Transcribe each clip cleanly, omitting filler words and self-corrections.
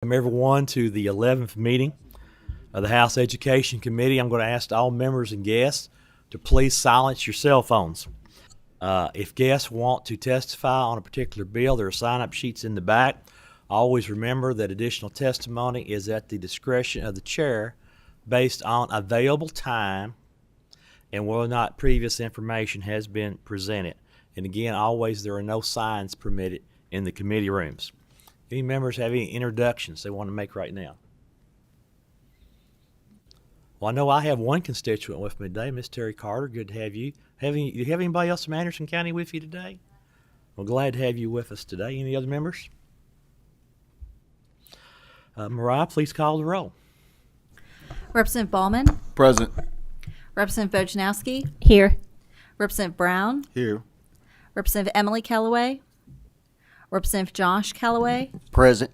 Welcome everyone to the 11th meeting of the House Education Committee. I'm going to ask all members and guests to please silence your cell phones. If guests want to testify on a particular bill, there are sign-up sheets in the back. Always remember that additional testimony is at the discretion of the chair based on available time and whether or not previous information has been presented. And again, always there are no signs permitted in the committee rooms. Any members have any introductions they want to make right now? Well, I know I have one constituent with me today, Miss Terry Carter. Good to have you. Do you have anybody else from Anderson County with you today? Well, glad to have you with us today. Any other members? Mariah, please call the roll. Representative Ballman. Present. Representative Bojanowski. Here. Representative Brown. Here. Representative Emily Callaway. Representative Josh Callaway. Present.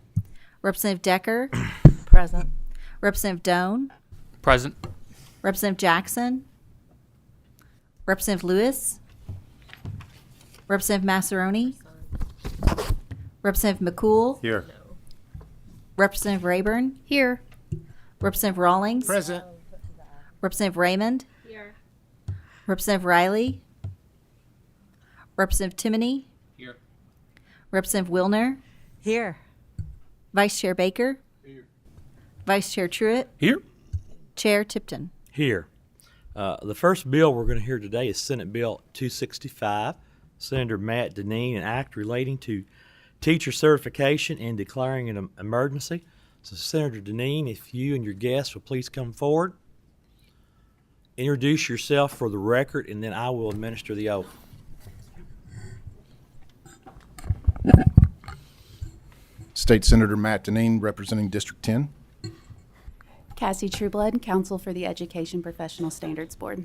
Representative Decker. Present. Representative Doan. Present. Representative Jackson. Representative Lewis. Representative Massaroni. Representative McCool. Here. Representative Rayburn. Here. Representative Rawlings. Present. Representative Raymond. Here. Representative Riley. Representative Timoney. Here. Representative Wilner. Here. Vice Chair Baker. Here. Vice Chair Truitt. Here. Chair Tipton. Here. The first bill we're going to hear today is Senate Bill 265, Senator Matt Deneen, an act relating to teacher certification and declaring an emergency. So, Senator Deneen, if you and your guests will please come forward, introduce yourself for the record, and then I will administer the oath. State Senator Matt Deneen, representing District 10. Cassie Trueblood, Counsel for the Education Professional Standards Board.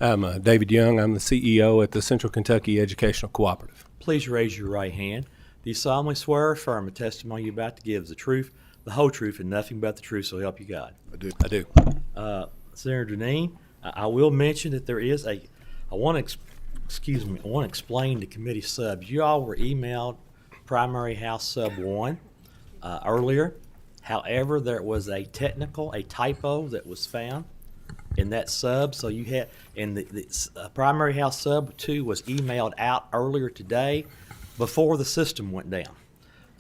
I'm David Young. I'm the CEO at the Central Kentucky Educational Cooperative. Please raise your right hand. Do you solemnly swear or affirm the testimony you're about to give is the truth, the whole truth, and nothing but the truth, so help you God? I do. I do. Senator Deneen, I will mention that there is I want to explain the committee subs. You all were emailed Primary House Sub 1 earlier. However, there was a typo that was found in that sub. So you had, and the Primary House Sub 2 was emailed out earlier today before the system went down.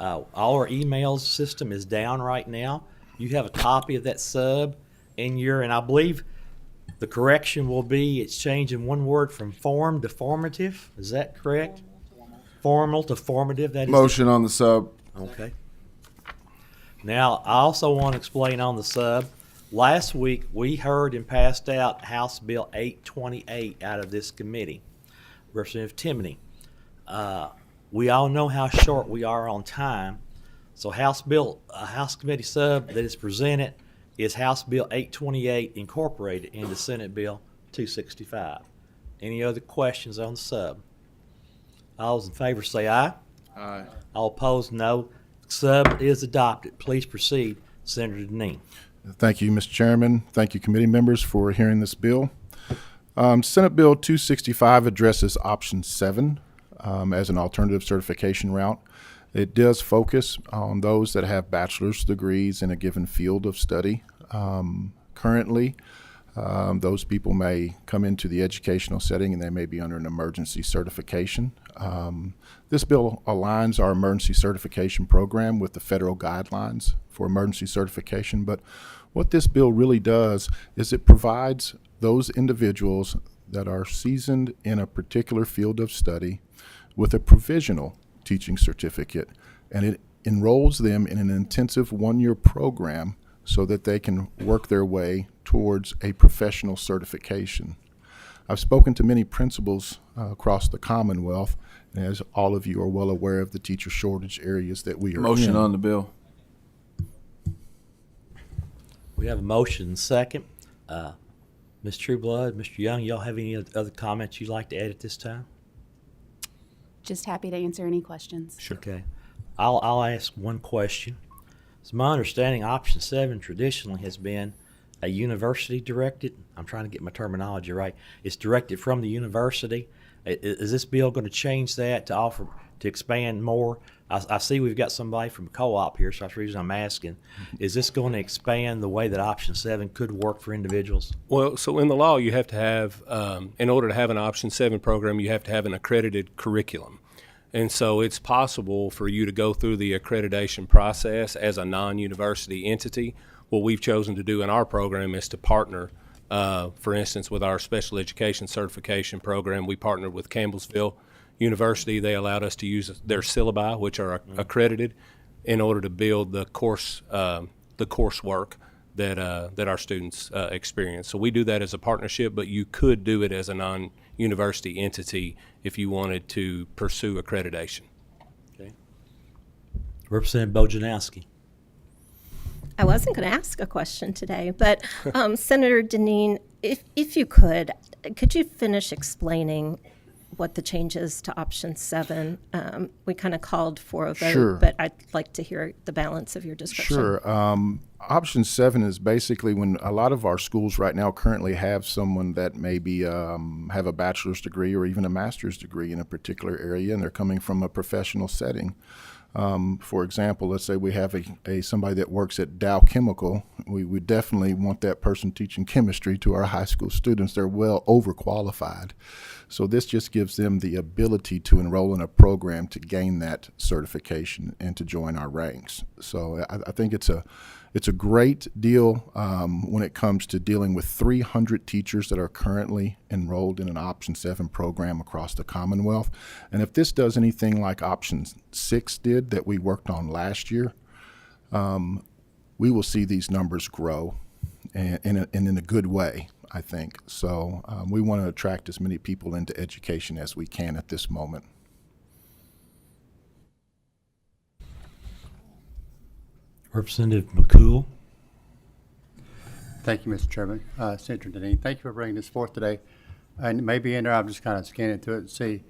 All our emails system is down right now. You have a copy of that sub in and I believe the correction will be it's changing one word from form to formative. Is that correct? Formal to formative. That is Motion on the sub. okay. Now, I also want to explain on the sub. Last week, we heard and passed out House Bill 828 out of this committee. Representative Timoney. We all know how short we are on time. So House Committee sub that is presented is House Bill 828 incorporated into Senate Bill 265. Any other questions on the sub? All those in favor say aye. Aye. All opposed, no. Sub is adopted. Please proceed, Senator Deneen. Thank you, Mr. Chairman. Thank you, committee members, for hearing this bill. Senate Bill 265 addresses option 7 as an alternative certification route. It does focus on those that have bachelor's degrees in a given field of study. Currently, those people may come into the educational setting and they may be under an emergency certification. This bill aligns our emergency certification program with the federal guidelines for emergency certification, but what this bill really does is it provides those individuals that are seasoned in a particular field of study with a provisional teaching certificate, and it enrolls them in an intensive one-year program so that they can work their way towards a professional certification. I've spoken to many principals across the Commonwealth, and as all of you are well aware of the teacher shortage areas that we are Motion in. on the bill. We have a motion and second. Ms. Trueblood, Mr. Young, y'all have any other comments you'd like to add at this time? Just happy to answer any questions. Sure. Okay. I'll ask one question. It's my understanding option 7 traditionally has been a university directed. I'm trying to get my terminology right. It's directed from the university. Is this bill going to change that to expand more I see we've got somebody from co-op here, so that's the reason I'm asking. Is this going to expand the way that option 7 could work for individuals? Well, so in the law, you have to have, in order to have an Option 7 program, you have to have an accredited curriculum. And so it's possible for you to go through the accreditation process as a non-university entity. What we've chosen to do in our program is to partner, for instance, with our special education certification program. We partnered with Campbellsville University. They allowed us to use their syllabi, which are accredited, in order to build the coursework that our students experience. So we do that as a partnership, but you could do it as a non-university entity if you wanted to pursue accreditation. Okay. Representative Bojanowski. I wasn't going to ask a question today, but Senator Deneen, if you could you finish explaining what the changes to option 7? We kind of called for a vote, Sure. but I'd like to hear the balance of your description. Sure. Option 7 is basically when a lot of our schools right now currently have someone that maybe have a bachelor's degree or even a master's degree in a particular area, and they're coming from a professional setting. For example, let's say we have somebody that works at Dow Chemical. We would definitely want that person teaching chemistry to our high school students. They're well overqualified. So this just gives them the ability to enroll in a program to gain that certification and to join our ranks. So I think it's a great deal when it comes to dealing with 300 teachers that are currently enrolled in an Option 7 program across the Commonwealth. And if this does anything like Option 6 did that we worked on last year, we will see these numbers grow and in a good way, I think. So we want to attract as many people into education as we can at this moment. Representative McCool. Thank you, Mr. Chairman. Senator Deneen, thank you for bringing this forth today. And maybe in there, I'm just kind of scanning through it and see,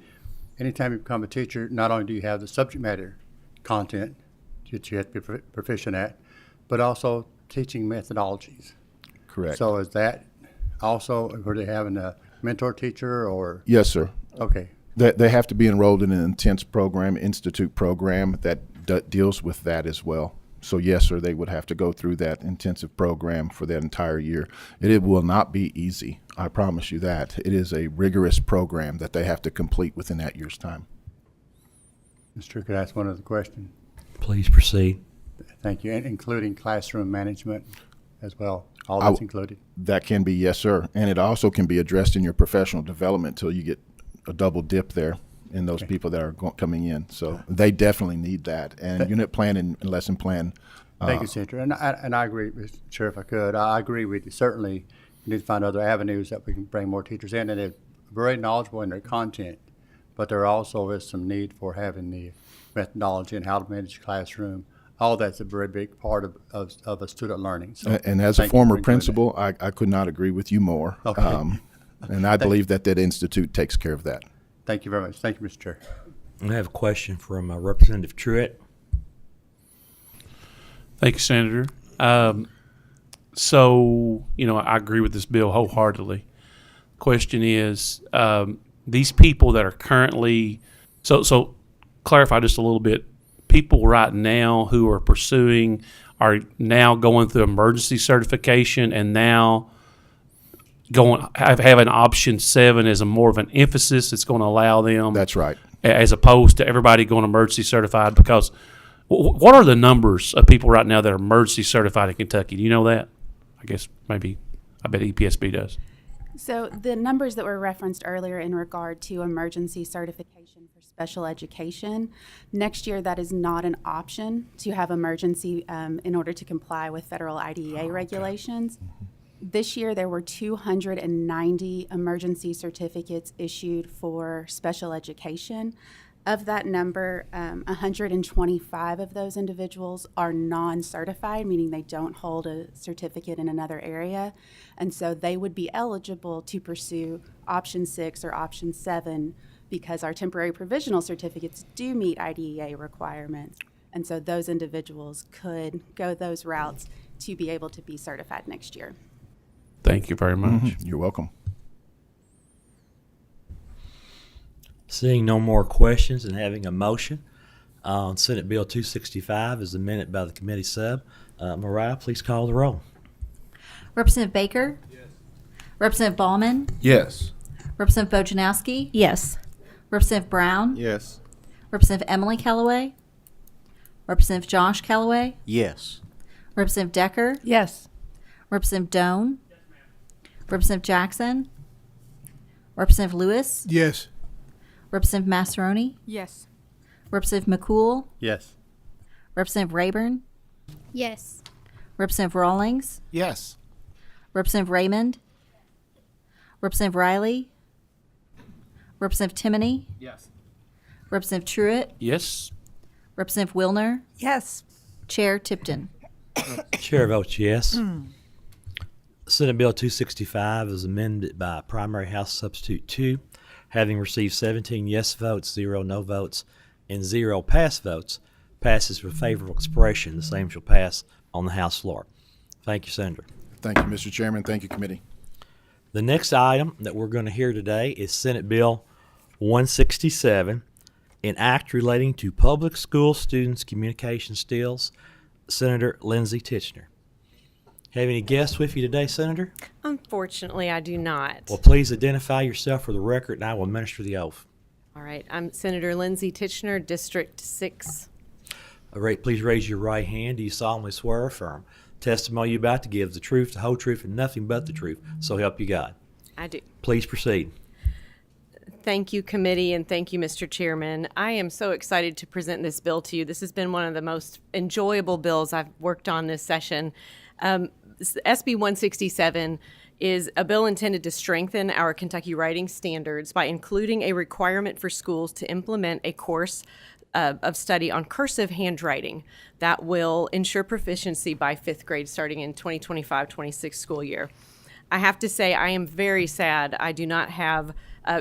anytime you become a teacher, not only do you have the subject matter content that you have to be proficient at, but also teaching methodologies. Correct. So is that also, were they having a mentor teacher or? Yes, sir. Okay. They have to be enrolled in an intense program, institute program that deals with that as well. So yes, sir, they would have to go through that intensive program for that entire year. It will not be easy. I promise you that. It is a rigorous program that they have to complete within that year's time. Mr. Could I ask one other question? Please proceed. Thank you. And including classroom management as well. All that's included. That can be, yes, sir. And it also can be addressed in your professional development till you get a double dip there in those people that are coming in. So they definitely need that. And unit plan and lesson plan. Thank you, Senator. And I agree, Mr. Chair, if I could. I agree with you. Certainly, we need to find other avenues that we can bring more teachers in. And they're very knowledgeable in their content, but there also is some need for having the methodology and how to manage the classroom. All that's a very big part of a student learning. So And as a thank you for former including principal, I could not agree with you more. Okay. And I believe that institute takes care of that. that. Thank you very much. Thank you, Mr. Chair. I have a question from Representative Truitt. Thank you, Senator. So, I agree with this bill wholeheartedly. Question is, these people that are currently, so clarify just a little bit, people right now who are pursuing are now going through emergency certification and now having option 7 as a more of an emphasis. It's going to allow them. That's right. As opposed to everybody going emergency certified, because what are the numbers of people right now that are emergency certified in Kentucky? Do you know that? I bet EPSB does. So the numbers that were referenced earlier in regard to emergency certification for special education, next year that is not an option to have emergency in order to comply with federal IDEA regulations. This year there were 290 emergency certificates issued for special education. Of that number, 125 of those individuals are non-certified, meaning they don't hold a certificate in another area. And so they would be eligible to pursue option 6 or option 7 because our temporary provisional certificates do meet IDEA requirements. And so those individuals could go those routes to be able to be certified next year. Thank you very much. You're welcome. Seeing no more questions and having a motion, on Senate Bill 265 as amended by the committee sub. Mariah, please call the roll. Representative Baker? Yes. Representative Ballman? Yes. Representative Bojanowski? Yes. Representative Brown? Yes. Representative Emily Callaway? Representative Josh Callaway? Yes. Representative Decker? Yes. Representative Doan? Representative Jackson? Representative Lewis? Yes. Representative Massaroni? Yes. Representative McCool? Yes. Representative Rayburn? Yes. Representative Rawlings? Yes. Representative Raymond? Representative Riley? Representative Timoney? Yes. Representative Truitt? Yes. Representative Wilner? Yes. Chair Tipton? Chair votes yes. Senate Bill 265 is amended by Primary House Substitute 2, having received 17 yes votes, 0 no votes, and 0 pass votes, passes with favorable expression. The same shall pass on the House floor. Thank you, Senator. Thank you, Mr. Chairman. Thank you, committee. The next item that we're going to hear today is Senate Bill 167, an act relating to public school students' communication skills. Senator Lindsay Titchener. Have any guests with you today, Senator? Unfortunately, I do not. Well, please identify yourself for the record, and I will administer the oath. All right. I'm Senator Lindsay Titchener, District 6. All right, please raise your right hand. Do you solemnly swear or affirm testimony you're about to give is the truth, the whole truth, and nothing but the truth? So help you God. I do. Please proceed. Thank you, committee, and thank you, Mr. Chairman. I am so excited to present this bill to you. This has been one of the most enjoyable bills I've worked on this session. SB 167 is a bill intended to strengthen our Kentucky writing standards by including a requirement for schools to implement a course of study on cursive handwriting that will ensure proficiency by 5th grade starting in 2025-26 school year. I have to say I am very sad I do not have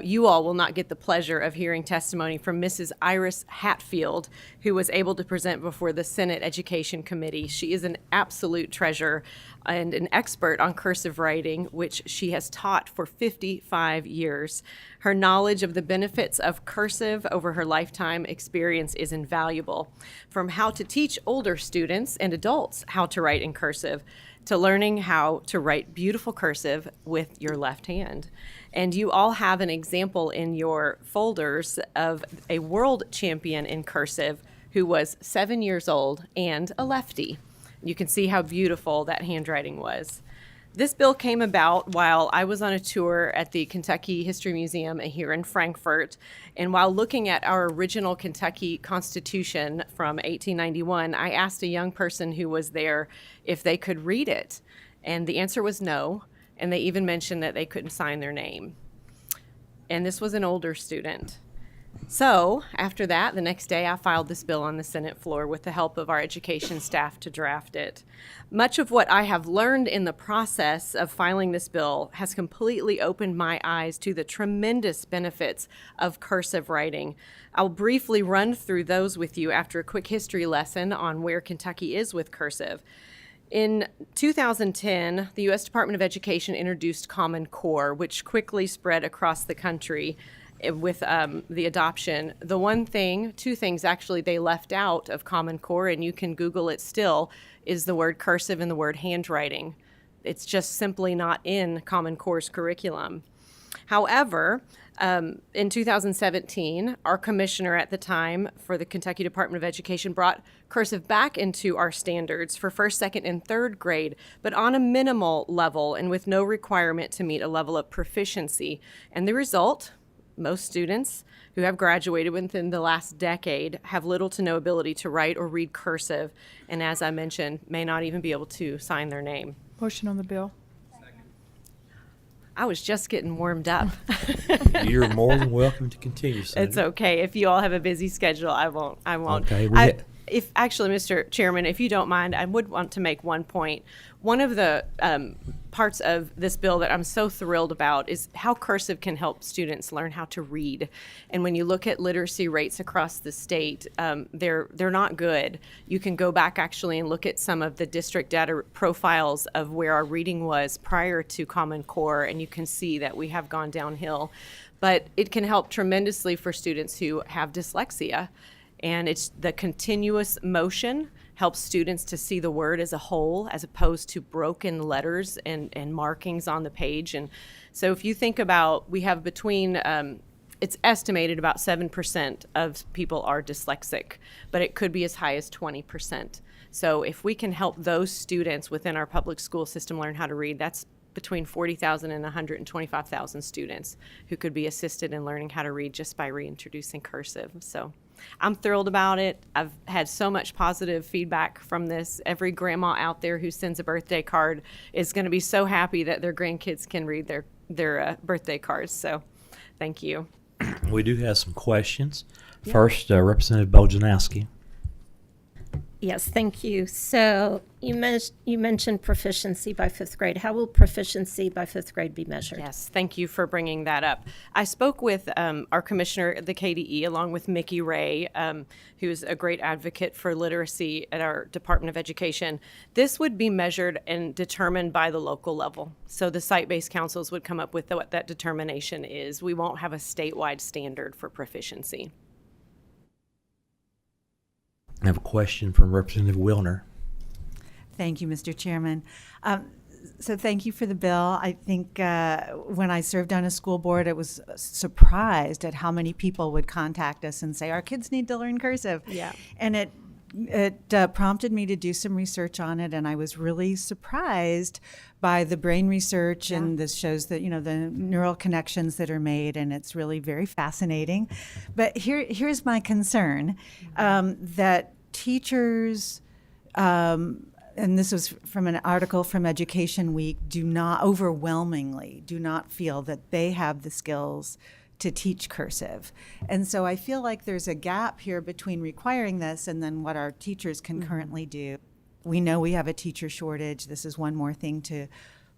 you all will not get the pleasure of hearing testimony from Mrs. Iris Hatfield, who was able to present before the Senate Education Committee. She is an absolute treasure and an expert on cursive writing, which she has taught for 55 years. Her knowledge of the benefits of cursive over her lifetime experience is invaluable. From how to teach older students and adults how to write in cursive, to learning how to write beautiful cursive with your left hand. And you all have an example in your folders of a world champion in cursive who was 7 years old and a lefty. You can see how beautiful that handwriting was. This bill came about while I was on a tour at the Kentucky History Museum here in Frankfort. And while looking at our original Kentucky Constitution from 1891, I asked a young person who was there if they could read it. And the answer was no. And they even mentioned that they couldn't sign their name. And this was an older student. So after that, the next day, I filed this bill on the Senate floor with the help of our education staff to draft it. Much of what I have learned in the process of filing this bill has completely opened my eyes to the tremendous benefits of cursive writing. I'll briefly run through those with you after a quick history lesson on where Kentucky is with cursive. In 2010, the U.S. Department of Education introduced Common Core, which quickly spread across the country with the adoption. Two things actually they left out of Common Core, and you can Google it still, is the word cursive and the word handwriting. It's just simply not in Common Core's curriculum. However, in 2017, our commissioner at the time for the Kentucky Department of Education brought cursive back into our standards for 1st, 2nd, and 3rd grade, but on a minimal level and with no requirement to meet a level of proficiency. And the result, most students who have graduated within the last decade have little to no ability to write or read cursive, and as I mentioned, may not even be able to sign their name. Motion on the bill. I was just getting warmed up. You're more than welcome to continue, Senator. It's okay. If you all have a busy schedule, I won't. Okay. If actually, Mr. Chairman, if you don't mind, I would want to make one point. One of the parts of this bill that I'm so thrilled about is how cursive can help students learn how to read. And when you look at literacy rates across the state, they're not good. You can go back actually and look at some of the district data profiles of where our reading was prior to Common Core, and you can see that we have gone downhill. But it can help tremendously for students who have dyslexia. And it's the continuous motion helps students to see the word as a whole as opposed to broken letters and markings on the page. And so if you think about, we have between, it's estimated about 7% of people are dyslexic, but it could be as high as 20%. So if we can help those students within our public school system learn how to read, that's between 40,000 and 125,000 students who could be assisted in learning how to read just by reintroducing cursive. So I'm thrilled about it. I've had so much positive feedback from this. Every grandma out there who sends a birthday card is going to be so happy that their grandkids can read their birthday cards. So thank you. We do have some questions. First, Representative Bojanowski. Yes, thank you. So you mentioned proficiency by fifth grade. How will proficiency by fifth grade be measured? Yes, thank you for bringing that up. I spoke with our commissioner at the KDE, along with Mickey Ray, who's a great advocate for literacy at our Department of Education. This would be measured and determined by the local level. So the site-based councils would come up with what that determination is. We won't have a statewide standard for proficiency. I have a question from Representative Wilner. Thank you, Mr. Chairman. So thank you for the bill. I think when I served on a school board, I was surprised at how many people would contact us and say, our kids need to learn cursive. Yeah. And it prompted me to do some research on it, and I was really surprised by the brain research, and this shows that, the neural connections that are made, and it's really very fascinating. But here's my concern, that teachers, and this was from an article from Education Week, overwhelmingly do not feel that they have the skills to teach cursive. And so I feel like there's a gap here between requiring this and then what our teachers can currently do. We know we have a teacher shortage. This is one more thing to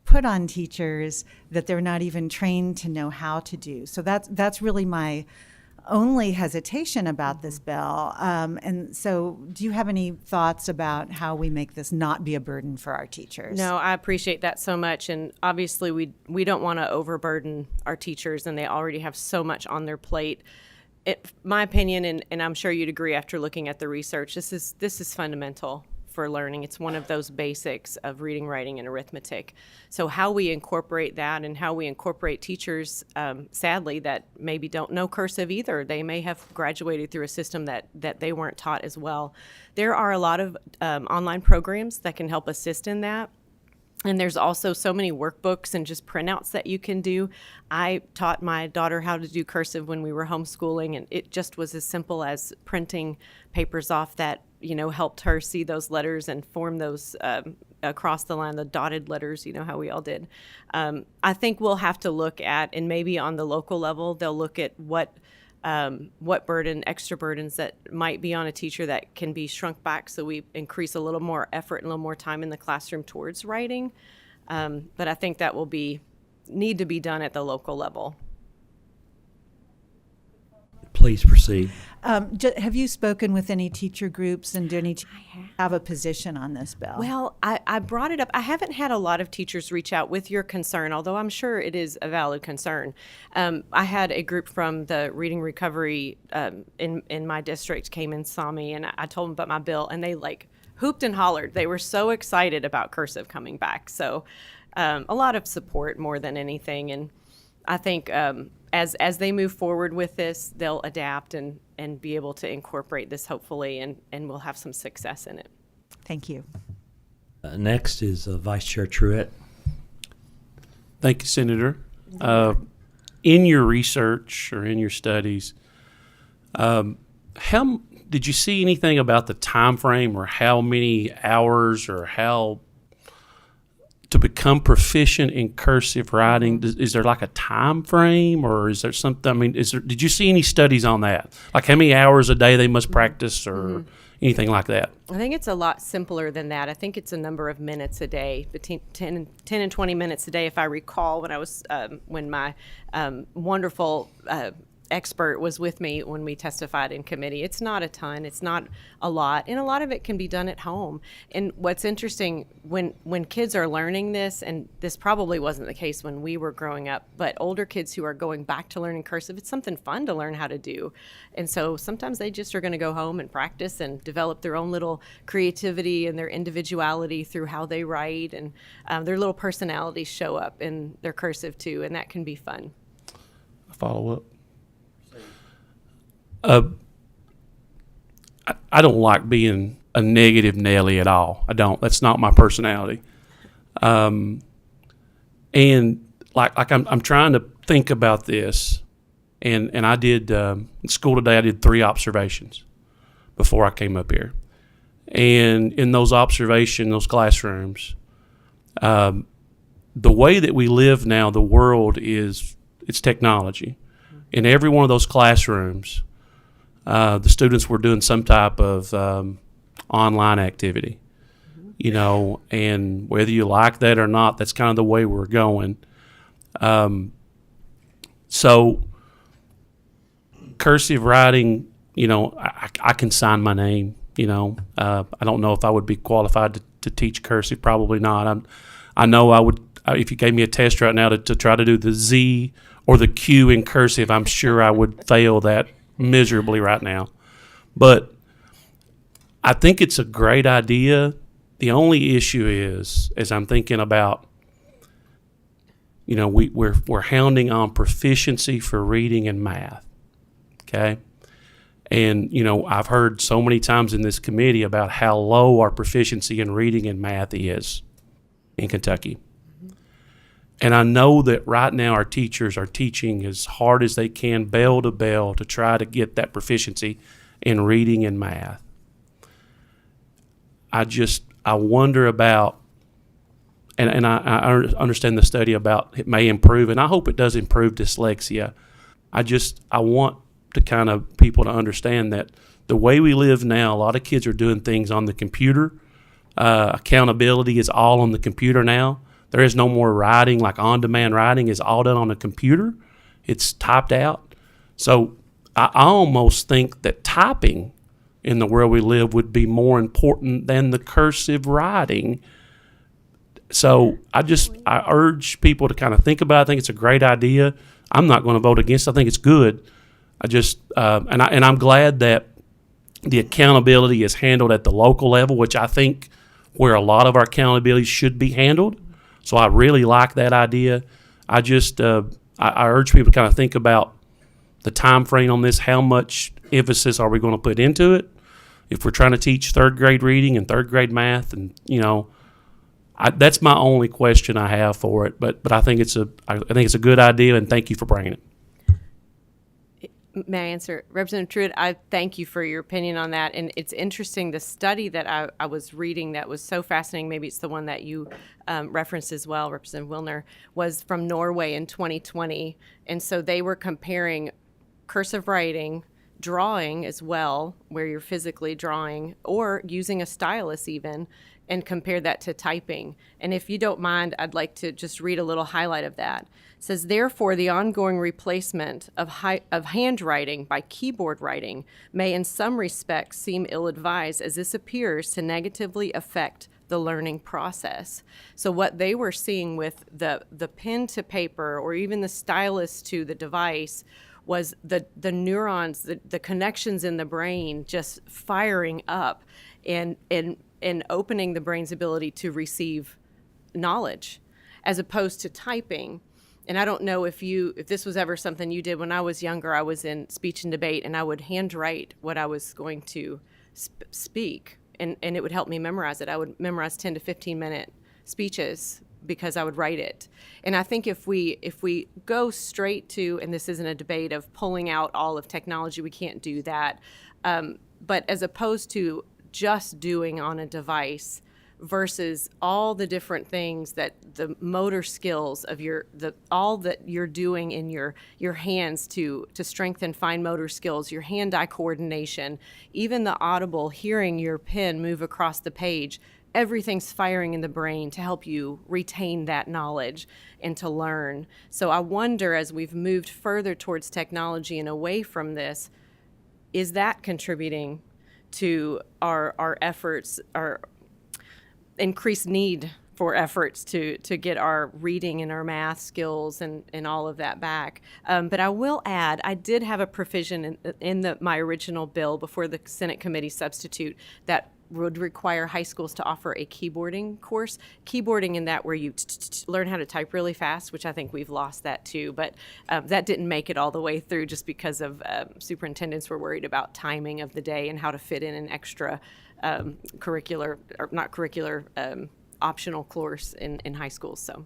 put on teachers that they're not even trained to know how to do. So that's really my only hesitation about this bill. And so do you have any thoughts about how we make this not be a burden for our teachers? No, I appreciate that so much. And obviously we don't want to overburden our teachers, and they already have so much on their plate. My opinion, and I'm sure you'd agree after looking at the research, this is fundamental for learning. It's one of those basics of reading, writing, and arithmetic. So how we incorporate that and how we incorporate teachers, sadly, that maybe don't know cursive either. They may have graduated through a system that they weren't taught as well. There are a lot of online programs that can help assist in that. And there's also so many workbooks and just printouts that you can do. I taught my daughter how to do cursive when we were homeschooling, and it just was as simple as printing papers off that, helped her see those letters and form those across the line, the dotted letters, how we all did. I think we'll have to look at, and maybe on the local level, they'll look at what extra burdens that might be on a teacher that can be shrunk back, so we increase a little more effort and a little more time in the classroom towards writing. But I think that will need to be done at the local level. Please proceed. Have you spoken with any teacher groups, and do any have a position on this bill? Well, I brought it up. I haven't had a lot of teachers reach out with your concern, although I'm sure it is a valid concern. I had a group from the Reading Recovery in my district came and saw me, and I told them about my bill, and they hooped and hollered. They were so excited about cursive coming back. So a lot of support more than anything, and I think as they move forward with this, they'll adapt and be able to incorporate this hopefully, and we'll have some success in it. Thank you. Next is Vice Chair Truitt. Thank you, Senator. In your research or in your studies, how did you see anything about the time frame, or how many hours, or how to become proficient in cursive writing? Is there like a time frame, or is there something? Did you see any studies on that? Like how many hours a day they must practice, or anything like that? I think it's a lot simpler than that. I think it's a number of minutes a day, between 10 and 20 minutes a day, if I recall, when I was when my wonderful expert was with me when we testified in committee. It's not a ton, it's not a lot, and a lot of it can be done at home. And what's interesting, when kids are learning this, and this probably wasn't the case when we were growing up, but older kids who are going back to learning cursive, it's something fun to learn how to do. And so sometimes they just are going to go home and practice and develop their own little creativity and their individuality through how they write, and their little personalities show up in their cursive too, and that can be fun. Follow up. I don't like being a negative Nelly at all. I don't. That's not my personality. And I'm trying to think about this, and I did in school today. I did 3 observations before I came up here, and in those those classrooms, the way that we live now, the world it's technology. In every one of those classrooms, the students were doing some type of online activity, and whether you like that or not, that's kind of the way we're going. So cursive writing, I can sign my name, I don't know if I would be qualified to teach cursive, probably not. I know I would, if you gave me a test right now to try to do the Z or the Q in cursive, I'm sure I would fail that miserably right now. But I think it's a great idea. The only issue is, as I'm thinking about, we're hounding on proficiency for reading and math, okay? And, I've heard so many times in this committee about how low our proficiency in reading and math is in Kentucky. And I know that right now our teachers are teaching as hard as they can, bell to bell, to try to get that proficiency in reading and math. I wonder about, and I understand the study about it may improve, and I hope it does improve dyslexia. I want to kind of people to understand that the way we live now, a lot of kids are doing things on the computer. Accountability is all on the computer now. There is no more writing, like on-demand writing is all done on a computer. It's typed out. So I almost think that typing in the world we live would be more important than the cursive writing. So I urge people to kind of think about it. I think it's a great idea. I'm not going to vote against it. I think it's good. And I'm glad that the accountability is handled at the local level, which I think where a lot of our accountability should be handled. So I really like that idea. I urge people to kind of think about the time frame on this. How much emphasis are we going to put into it? If we're trying to teach 3rd grade reading and 3rd grade math, and that's my only question I have for it. But I think it's a good idea, and thank you for bringing it. May I answer? Representative Truitt, I thank you for your opinion on that. And it's interesting, the study that I was reading that was so fascinating, maybe it's the one that you referenced as well, Representative Wilner, was from Norway in 2020. And so they were comparing cursive writing, drawing as well, where you're physically drawing, or using a stylus even, and compare that to typing. And if you don't mind, I'd like to just read a little highlight of that. It says, therefore, the ongoing replacement of handwriting by keyboard writing may in some respects seem ill-advised, as this appears to negatively affect the learning process. So what they were seeing with the pen to paper, or even the stylus to the device, was the neurons, the connections in the brain just firing up and opening the brain's ability to receive knowledge, as opposed to typing. And I don't know if this was ever something you did. When I was younger, I was in speech and debate, and I would handwrite what I was going to speak, and it would help me memorize it. I would memorize 10 to 15-minute speeches because I would write it. And I think if we go straight to, and this isn't a debate of pulling out all of technology, we can't do that. But as opposed to just doing on a device versus all the different things that the motor skills of all that you're doing in your hands to strengthen fine motor skills, your hand-eye coordination, even the audible hearing your pen move across the page everything's firing in the brain to help you retain that knowledge and to learn. So I wonder, as we've moved further towards technology and away from this, is that contributing to our efforts, our increased need for efforts to get our reading and our math skills and all of that back? But I will add, I did have a provision in my original bill before the Senate committee substitute that would require high schools to offer a keyboarding course. Keyboarding in that where you learn how to type really fast, which I think we've lost that too. But that didn't make it all the way through just because of superintendents were worried about timing of the day and how to fit in an extra optional course in high schools. So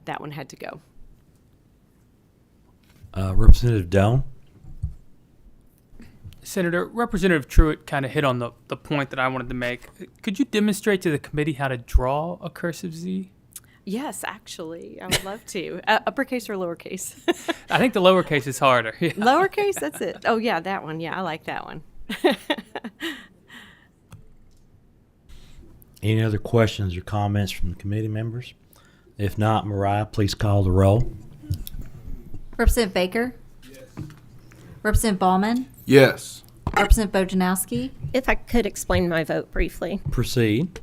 that one had to go. Representative Doan. Senator, Representative Truitt kind of hit on the point that I wanted to make. Could you demonstrate to the committee how to draw a cursive Z? Yes, actually, I would love to. Uppercase or lowercase? I think the lowercase is harder. Yeah. Lowercase, that's it. Oh, yeah, that one. Yeah, I like that one. Any other questions or comments from the committee members? If not, Mariah, please call the roll. Representative Baker? Yes. Representative Ballman? Yes. Representative Bojanowski? If I could explain my vote briefly. Proceed.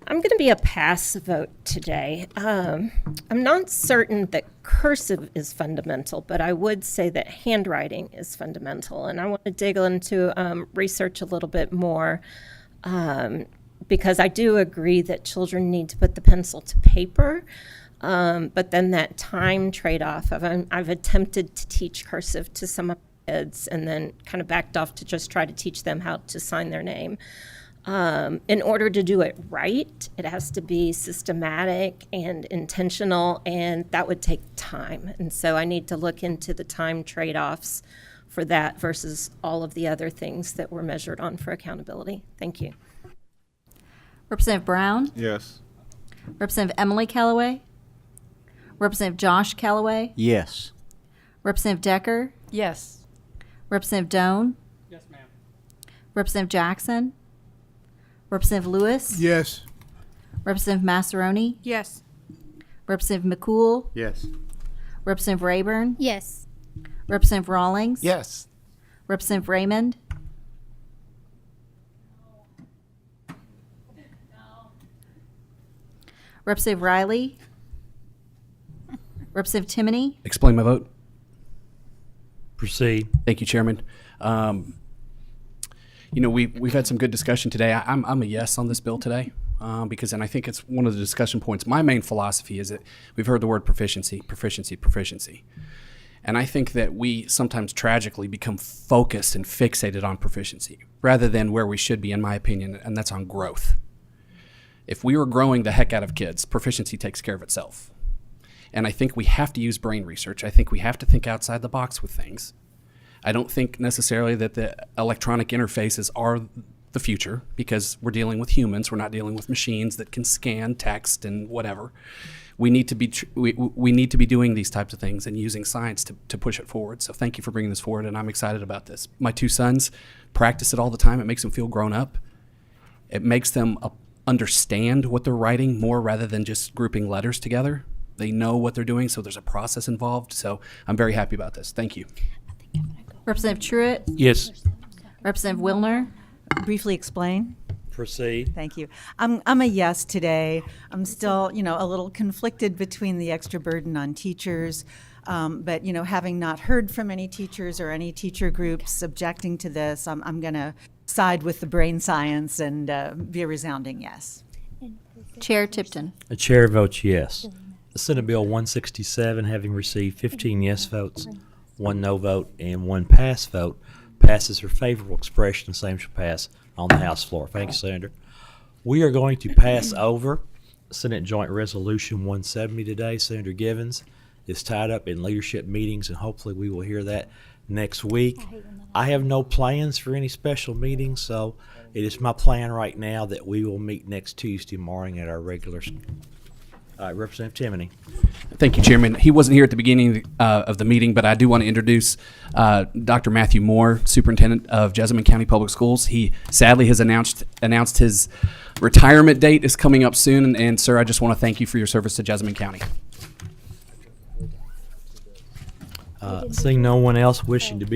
I'm going to be a pass vote today. I'm not certain that cursive is fundamental, but I would say that handwriting is fundamental. And I want to dig into research a little bit more because I do agree that children need to put the pencil to paper. But then that time trade-off of I've attempted to teach cursive to some of my kids and then kind of backed off to just try to teach them how to sign their name. In order to do it right, it has to be systematic and intentional, and that would take time. And so I need to look into the time trade-offs for that versus all of the other things that were measured on for accountability. Thank you. Representative Brown? Yes. Representative Emily Callaway? Representative Josh Callaway? Yes. Representative Decker? Yes. Representative Doan? Yes, ma'am. Representative Jackson? Representative Lewis? Yes. Representative Massaroni? Yes. Representative McCool? Yes. Representative Rayburn? Yes. Representative Rawlings? Yes. Representative Raymond? Representative Riley? Representative Timoney? Explain my vote. Proceed. Thank you, Chairman. We've had some good discussion today. I'm a yes on this bill today because, and I think it's one of the discussion points. My main philosophy is that we've heard the word proficiency. And I think that we sometimes tragically become focused and fixated on proficiency rather than where we should be, in my opinion, and that's on growth. If we were growing the heck out of kids, proficiency takes care of itself. And I think we have to use brain research. I think we have to think outside the box with things. I don't think necessarily that the electronic interfaces are the future because we're dealing with humans. We're not dealing with machines that can scan text and whatever. We need to be we need to be doing these types of things and using science to push it forward. So thank you for bringing this forward, and I'm excited about this. My two sons practice it all the time. It makes them feel grown up. It makes them understand what they're writing more rather than just grouping letters together. They know what they're doing, so there's a process involved. So I'm very happy about this. Thank you. Representative Truitt? Yes. Representative Wilner? Briefly explain. Proceed. Thank you. I'm a yes today. I'm still, a little conflicted between the extra burden on teachers, but, having not heard from any teachers or any teacher groups objecting to this, I'm going to side with the brain science and be a resounding yes. Chair Tipton? The chair votes yes. The Senate Bill 167, having received 15 yes votes, 1 no vote, and 1 pass vote, passes for favorable expression. The same shall pass on the House floor. Thank you, Senator. We are going to pass over Senate Joint Resolution 170 today. Senator Givens is tied up in leadership meetings, and hopefully we will hear that next week. I have no plans for any special meetings, so it is my plan right now that we will meet next Tuesday morning at our regular All right, Representative Timoney. Thank you, Chairman. He wasn't here at the beginning of the meeting, but I do want to introduce Dr. Matthew Moore, Superintendent of Jessamine County Public Schools. He sadly has announced his retirement date is coming up soon, and sir, I just want to thank you for your service to Jessamine County. Seeing no one else wishing to be